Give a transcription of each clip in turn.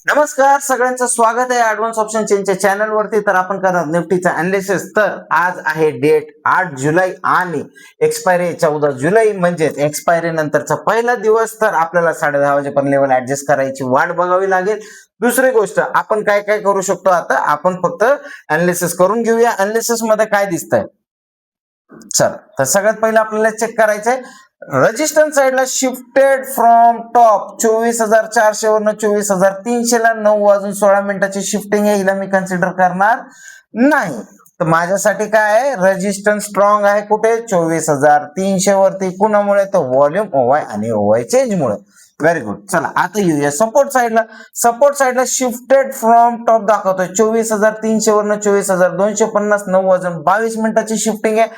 नमस्कार, सगळ्यांचं स्वागत आहे ऍडव्हान्स ऑप्शन चेनच्या चॅनल वरती. तर आपण करणार निफ्टीचा अनालिसिस. तर आज आहे डेट 8 जुलै आणि एक्सपायरी 14 जुलै, म्हणजेच एक्सपायरी नंतरचा पहिला दिवस. तर आपल्याला 10:30 वाजेपर्यंत लेवल ऍडजस्ट करायची वाट बघावी लागेल. दुसरी गोष्ट, आपण काय काय करू शकतो, आता आपण फक्त अनालिसिस करून घेऊया. अनालिसिस मध्ये काय दिसतंय, चला. तर सगळ्यात पहिलं आपल्याला चेक करायचंय, रेजिस्टन्स साइडला शिफ्टेड फ्रॉम टॉप 24,400 वरून 24,300 ला 9:16 शिफ्टिंग आहे. हिला मी कन्सिडर करणार नाही. तर माझ्यासाठी काय आहे, रेजिस्टन्स स्ट्रॉंग आहे कुठे, 24,300 वरती. कुणामुळे, तर व्हॉल्यूम ओवाय आणि ओवाय चेंज मुळे. Very good. चला आता येऊया सपोर्ट साइडला. सपोर्ट साइडला शिफ्टेड फ्रॉम टॉप दाखवतोय 24,300 वरून 24,250, 9:22 शिफ्टिंग आहे.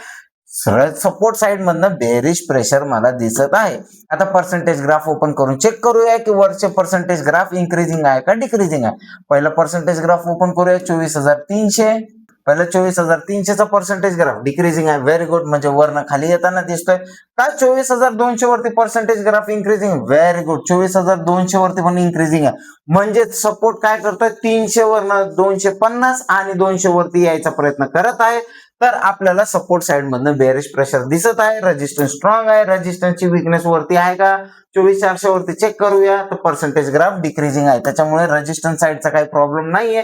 सरळ सपोर्ट साइड मधनं बेरिश प्रेशर मला दिसत आहे. आता पर्सेंटेज ग्राफ ओपन करून चेक करूया की वरचे पर्सेंटेज ग्राफ इन्क्रीजिंग आहे का डिक्रीजिंग आहे. पहिला पर्सेंटेज ग्राफ ओपन करूया 24,300. पहिला 24,300 चा पर्सेंटेज ग्राफ डिक्रीजिंग आहे. व्हेरी गुड, म्हणजे वरनं खाली येताना दिसतोय. का 24,200 वरती percentage graph increasing. Very good, 24,200 वरती पण इन्क्रीजिंग आहे. म्हणजे सपोर्ट काय करतोय, 300 वरनं 250 आणि 200 वरती यायचा प्रयत्न करत आहे. तर आपल्याला सपोर्ट साइड मधनं बेरिश प्रेशर दिसत आहे. रेजिस्टन्स स्ट्रॉंग आहे. रेजिस्टन्सची वीकनेस वरती आहे का, 24,400 वरती चेक करूया. तर पर्सेंटेज ग्राफ डिक्रीजिंग आहे, त्याच्यामुळे रेजिस्टन्स साइडचा काही प्रॉब्लेम नाहीये.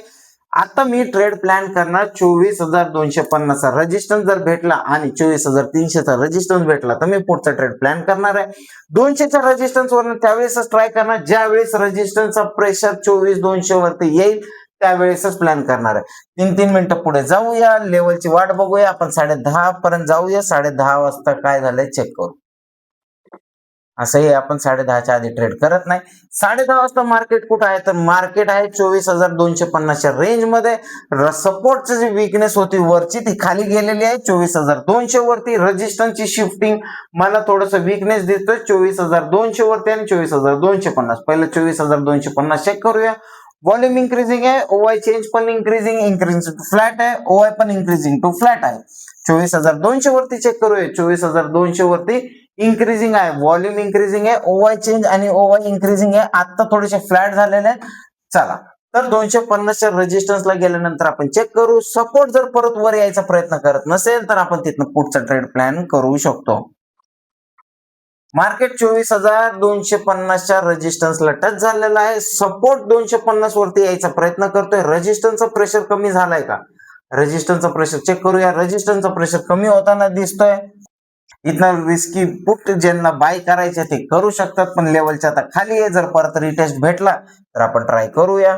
आता मी ट्रेड प्लॅन करणार 24,250 चा रेजिस्टन्स जर भेटला आणि 24,300 चा रेजिस्टन्स भेटला तर मी पुढचा ट्रेड प्लॅन करणार आहे. 200 च्या रेजिस्टन्स वरून त्यावेळेसच ट्राय करणार ज्यावेळेस रेजिस्टन्सचा प्रेशर 24,200 वरती येईल, त्यावेळेसच प्लॅन करणार आहे. 3-3 मिनिटं पुढे जाऊया, लेवलची वाट बघूया. आपण 10:30 पर्यंत जाऊया. 10:30 वाजता काय झालंय चेक करू. असंही आपण 10:30च्या आधी ट्रेड करत नाही. 10:30 वाजता मार्केट कुठं आहे, तर मार्केट आहे 24,250 च्या रेंज मध्ये. सपोर्टची जी वीकनेस होती वरची ती खाली गेलेली आहे 24,200 वरती. रेजिस्टन्सची शिफ्टिंग मला थोडस वीकनेस दिसतोय 24,200 वरती आणि 24,250. पहिलं 24,250 चेक करूया. व्हॉल्यूम इन्क्रीजिंग आहे. ओवाय चेंज पण इन्क्रीजिंग टू फ्लॅट आहे. ओवाय पण इन्क्रीजिंग टू फ्लॅट आहे. 24,200 वरती चेक करूया. 24,200 वरती इन्क्रीजिंग आहे. व्हॉल्यूम इन्क्रीजिंग आहे. ओवाय चेंज आणि ओवाय इन्क्रीजिंग आहे. आता थोडेसे फ्लॅट झालेले आहेत. चला, तर 250च्या रेजिस्टन्सला गेल्यानंतर आपण चेक करू. सपोर्ट जर परत वर यायचा प्रयत्न करत नसेल तर आपण तिथनं पुढचा ट्रेड प्लॅन करू शकतो. मार्केट 24,250च्या रेजिस्टन्सला टच झालेला आहे. सपोर्ट 250 वरती यायचा प्रयत्न करतोय. रेजिस्टन्सचा प्रेशर कमी झालाय का, रेजिस्टन्सचा प्रेशर चेक करूया. रेजिस्टन्सचा प्रेशर कमी होताना दिसतोय. इथनं रिस्की पुट ज्यांना बाय करायचे ते करू शकतात, पण लेवलच्या आता खाली आहे. जर परत रिटेस्ट भेटला तर आपण ट्राय करूया.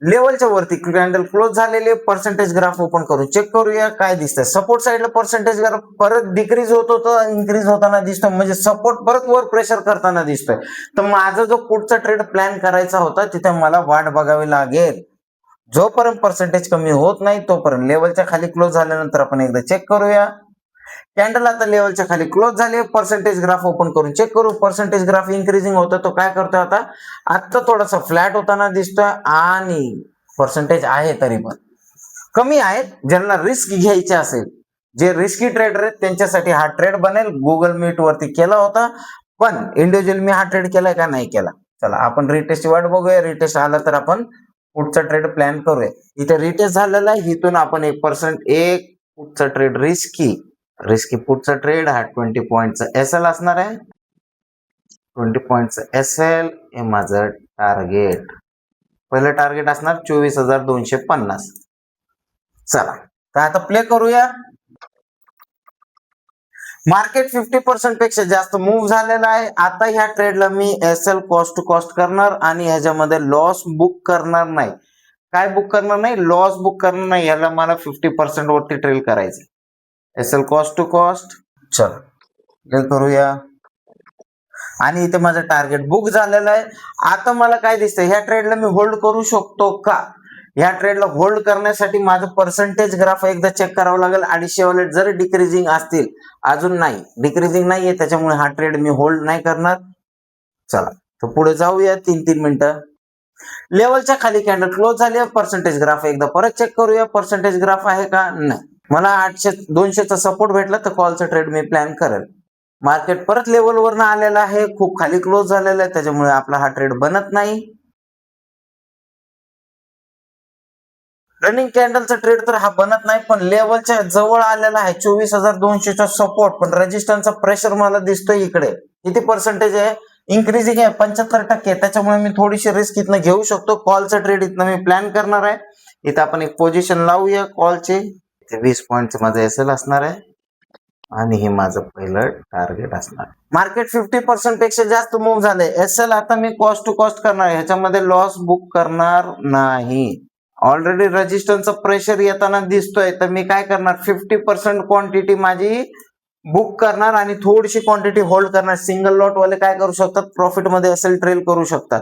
लेवलच्या वरती कॅन्डल क्लोज झालेले. पर्सेंटेज ग्राफ ओपन करून चेक करूया काय दिसतंय. सपोर्ट साइडला पर्सेंटेज ग्राफ परत डिक्रीज होत होतं, इन्क्रीज होताना दिसतोय. म्हणजे सपोर्ट परत वर प्रेशर करताना दिसतोय. तर माझा जो पुढचा ट्रेड प्लॅन करायचा होता तिथे मला वाट बघावी लागेल. जोपर्यंत पर्सेंटेज कमी होत नाही तोपर्यंत. लेवलच्या खाली क्लोज झाल्यानंतर आपण एकदा चेक करूया. कॅन्डल आता लेवलच्या खाली क्लोज झाली. पर्सेंटेज ग्राफ ओपन करून चेक करू. पर्सेंटेज ग्राफ इन्क्रीजिंग होतं, तो काय करतोय आता थोडासा फ्लॅट होताना दिसतोय आणि पर्सेंटेज आहे तरी पण कमी आहेत. ज्यांना रिस्क घ्यायची असेल, जे रिस्की ट्रेडर आहेत त्यांच्यासाठी हा ट्रेड बनेल. गुगल मीट वरती केला होता, पण इंडिव्हिज्युअल मी हा ट्रेड केलाय का नाही केला. चला आपण रिटेस्ट वाट बघूया. रिटेस्ट आला तर आपण पुढचा ट्रेड प्लॅन करूया. इथे रिटेस्ट झालेला आहे. इथून आपण 1% एक पुढचा ट्रेड रिस्की पुढचा ट्रेड हा 20 पॉईंटचा एसएल असणार आहे. 20 पॉईंटचा एसएल हे माझं टार्गेट. पहिलं टार्गेट असणार 24,250. चला तर आता प्ले करूया. मार्केट 50% पेक्षा जास्त मूव्ह झालेला आहे. आता ह्या ट्रेडला मी एसएल कॉस्ट टू कॉस्ट करणार आणि ह्याच्यामध्ये लॉस बुक करणार नाही. काय बुक करणार नाही, लॉस बुक करणार नाही. याला मला 50% वरती ट्रेल करायचं. एसएल कॉस्ट टू कॉस्ट, चल करूया. आणि इथे माझं टार्गेट बुक झालेलं आहे. आता मला काय दिसतंय, ह्या ट्रेडला मी होल्ड करू शकतो का. ह्या ट्रेडला होल्ड करण्यासाठी माझं पर्सेंटेज ग्राफ एकदा चेक करावं लागेल. 250 वॉलेट जर डिक्रीजिंग असतील, अजून नाही डिक्रीजिंग नाहीये, त्याच्यामुळे हा ट्रेड मी होल्ड नाही करणार. चला तर पुढे जाऊया. 3-3 मिनिटं. लेवलच्या खाली कॅन्डल क्लोज झाली. पर्सेंटेज ग्राफ एकदा परत चेक करूया. पर्सेंटेज ग्राफ आहे का, नाही. मला 200चा सपोर्ट भेटला तर कॉलचा ट्रेड मी प्लॅन करेल. मार्केट परत लेवलवरनं आलेला आहे, खूप खाली क्लोज झालेला आहे, त्याच्यामुळे आपला हा ट्रेड बनत नाही. रनिंग कॅन्डलचा ट्रेड तर हा बनत नाही, पण लेवलच्या जवळ आलेला आहे 24,200चा सपोर्ट, पण रेजिस्टन्सचा प्रेशर मला दिसतोय इकडे. किती पर्सेंटेज आहे? इन्क्रीजिंग आहे 75%. त्याच्यामुळे मी थोडीशी रिस्क इथनं घेऊ शकतो. कॉलचा ट्रेड इथनं मी प्लॅन करणार आहे. इथं आपण एक पोझिशन लावूया कॉलची. 20 पॉईंटचं माझं एसएल असणार आहे आणि हे माझं पहिलं टार्गेट असणार. मार्केट 50% पेक्षा जास्त मूव्ह झालंय. एसएल आता मी कॉस्ट टू कॉस्ट करणार आहे, ह्याच्यामध्ये लॉस बुक करणार नाही. ऑलरेडी रेजिस्टन्सचा प्रेशर येताना दिसतोय, तर मी काय करणार, 50% क्वांटिटी माझी बुक करणार आणि थोडीशी क्वांटिटी होल्ड करणार. सिंगल लॉट वाले काय करू शकतात, प्रॉफिट मध्ये असेल ट्रेल करू शकतात.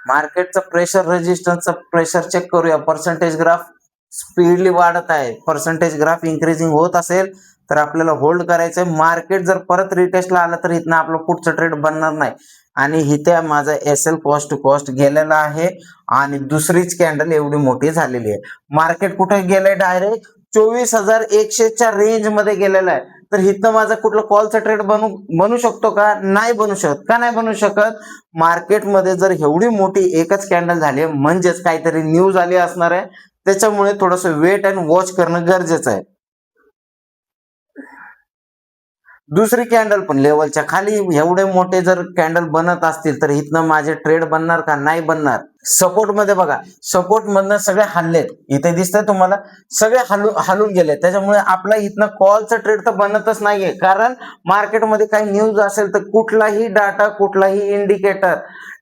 मार्केटचा प्रेशर, रेजिस्टन्सचा प्रेशर चेक करूया. पर्सेंटेज ग्राफ स्पीडली वाढत आहे. पर्सेंटेज ग्राफ इन्क्रीजिंग होत असेल तर आपल्याला होल्ड करायचंय. मार्केट जर परत रिटेस्टला आलं तर इथनं आपलं पुढचं ट्रेड बनणार नाही. आणि इथे माझा एसएल कॉस्ट टू कॉस्ट गेलेला आहे आणि दुसरीच कॅन्डल एवढी मोठी झालेली आहे. मार्केट कुठे गेलंय, डायरेक्ट 24,100च्या रेंज मध्ये गेलेला आहे. तर इथं माझा कुठला कॉलचा ट्रेड बनू शकतो का? नाही बनू शकत. का नाही बनू शकत? मार्केटमध्ये जर एवढी मोठी एकच कॅन्डल झाली म्हणजेच काहीतरी न्यूज आली असणार आहे. त्याच्यामुळे थोडस वेट अँड वॉच करणं गरजेचं आहे. दुसरी कॅन्डल पण लेवलच्या खाली एवढे मोठे जर कॅन्डल बनत असतील तर इथनं माझे ट्रेड बनणार का? नाही बनणार. सपोर्ट मध्ये बघा, सपोर्ट मधनं सगळे हल्लेत, इथे दिसतंय तुम्हाला, सगळे हलून गेले. त्याच्यामुळे आपला इथनं कॉलचा ट्रेड तर बनतच नाहीये. कारण मार्केटमध्ये काही न्यूज असेल तर कुठलाही डाटा, कुठलाही इंडिकेटर,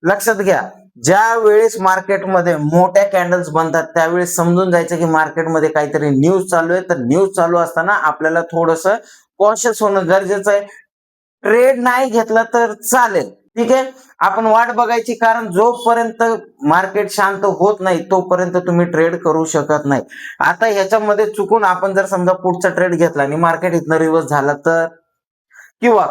लक्षात घ्या, ज्या वेळेस मार्केटमध्ये मोठ्या कॅन्डल्स बनतात त्यावेळेस समजून जायचं की मार्केटमध्ये काहीतरी न्यूज चालू आहे. तर न्यूज चालू असताना आपल्याला थोडस कॉन्शियस होणं गरजेचं आहे. ट्रेड नाही घेतला तर चालेल, ठीक आहे, आपण वाट बघायची. कारण जोपर्यंत मार्केट शांत होत नाही तोपर्यंत तुम्ही ट्रेड करू शकत नाही. आता ह्याच्यामध्ये चुकून आपण जर समजा पुढचा ट्रेड घेतला आणि मार्केट इथनं रिव्हर्स झालं तर, किंवा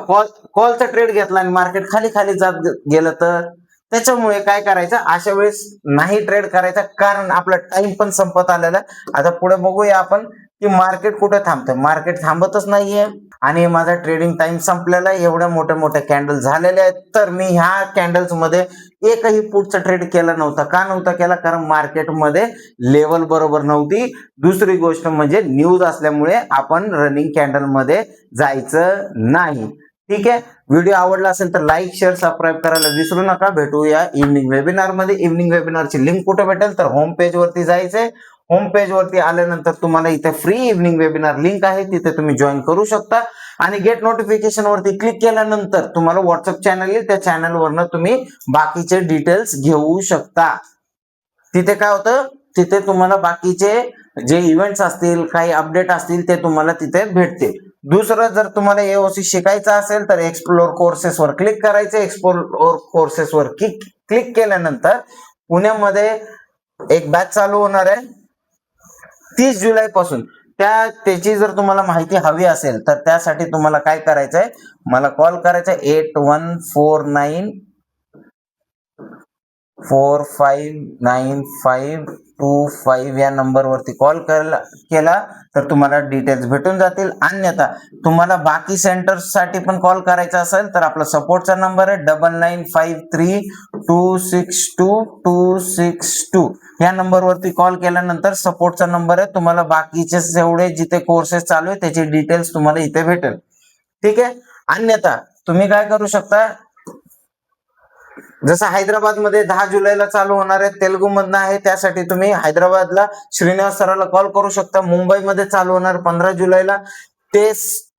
कॉलचा ट्रेड घेतला आणि मार्केट खाली खाली जात गेलं तर, त्याच्यामुळे काय करायचं, अशा वेळेस नाही ट्रेड करायचा. कारण आपला टाइम पण संपत आलेला. आता पुढे बघूया आपण की मार्केट कुठे थांबतंय. मार्केट थांबतच नाहीये आणि माझा ट्रेडिंग टाइम संपलेला आहे. एवढ्या मोठ्या मोठ्या कॅन्डल झालेल्या आहेत. तर मी ह्या कॅन्डल्स मध्ये एकही पुढचा ट्रेड केला नव्हता. का नव्हता केला? कारण मार्केटमध्ये लेवल बरोबर नव्हती. दुसरी गोष्ट म्हणजे न्यूज असल्यामुळे आपण रनिंग कॅन्डल मध्ये जायचं नाही. ठीक आहे, व्हिडिओ आवडला असेल तर लाईक, शेअर, सबस्क्राईब करायला विसरू नका. भेटूया इव्हनिंग वेबिनार मध्ये. इव्हनिंग वेबिनारची लिंक कुठे भेटेल तर होम पेज वरती जायचंय. होम पेज वरती आल्यानंतर तुम्हाला इथे फ्री इव्हनिंग वेबिनार लिंक आहे, तिथे तुम्ही जॉईन करू शकता. आणि गेट नोटिफिकेशन वरती क्लिक केल्यानंतर तुम्हाला व्हॉट्सअप चॅनल येईल. त्या चॅनलवरनं तुम्ही बाकीचे डिटेल्स घेऊ शकता. तिथे काय होतं, तिथे तुम्हाला बाकीचे जे इव्हेंट्स असतील, काही अपडेट असतील ते तुम्हाला तिथे भेटतील. दुसरं, जर तुम्हाला एओसी शिकायचं असेल तर एक्सप्लोर कोर्सेस वर क्लिक करायचं. एक्सप्लोर कोर्सेस वर क्लिक केल्यानंतर पुण्यामध्ये एक बॅच चालू होणार आहे 30 जुलै पासून. त्याची जर तुम्हाला माहिती हवी असेल तर त्यासाठी तुम्हाला काय करायचंय, मला कॉल करायचा 81494525 या नंबरवरती कॉल केला तर तुम्हाला डिटेल्स भेटून जातील. अन्यथा तुम्हाला बाकी सेंटर्स साठी पण कॉल करायचा असेल तर आपला सपोर्टचा नंबर आहे 9953262262. या नंबरवरती कॉल केल्यानंतर सपोर्टचा नंबर आहे. तुम्हाला बाकीचे जेवढे जिथे कोर्सेस चालू आहे त्याचे डिटेल्स तुम्हाला इथे भेटेल, ठीक आहे. अन्यथा तुम्ही काय करू शकता, जसं हैदराबाद मध्ये 10 जुलैला चालू होणार आहे, तेलुगू मधनं आहे, त्यासाठी तुम्ही हैदराबादला श्रीनिवास सराला कॉल करू शकता. मुंबईमध्ये चालू होणार 15 जुलैला, ते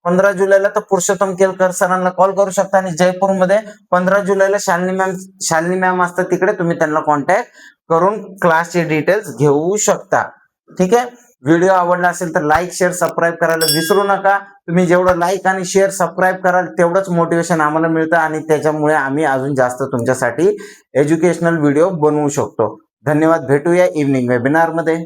15 जुलैला तर पुरुषोत्तम केलकर सरांना कॉल करू शकता. आणि जयपूरमध्ये 15 जुलैला शालिनी मॅम असतात, तिकडे तुम्ही त्यांना कॉन्टॅक्ट करून क्लासचे डिटेल्स घेऊ शकता, ठीक आहे. व्हिडिओ आवडला असेल तर लाईक, शेअर, सबस्क्राईब करायला विसरू नका. तुम्ही जेवढं लाईक आणि शेअर, सबस्क्राईब कराल तेवढंच मोटिवेशन आम्हाला मिळतं आणि त्याच्यामुळे आम्ही अजून जास्त तुमच्यासाठी एज्युकेशनल व्हिडिओ बनवू शकतो. धन्यवाद. भेटूया इव्हनिंग वेबिनार मध्ये.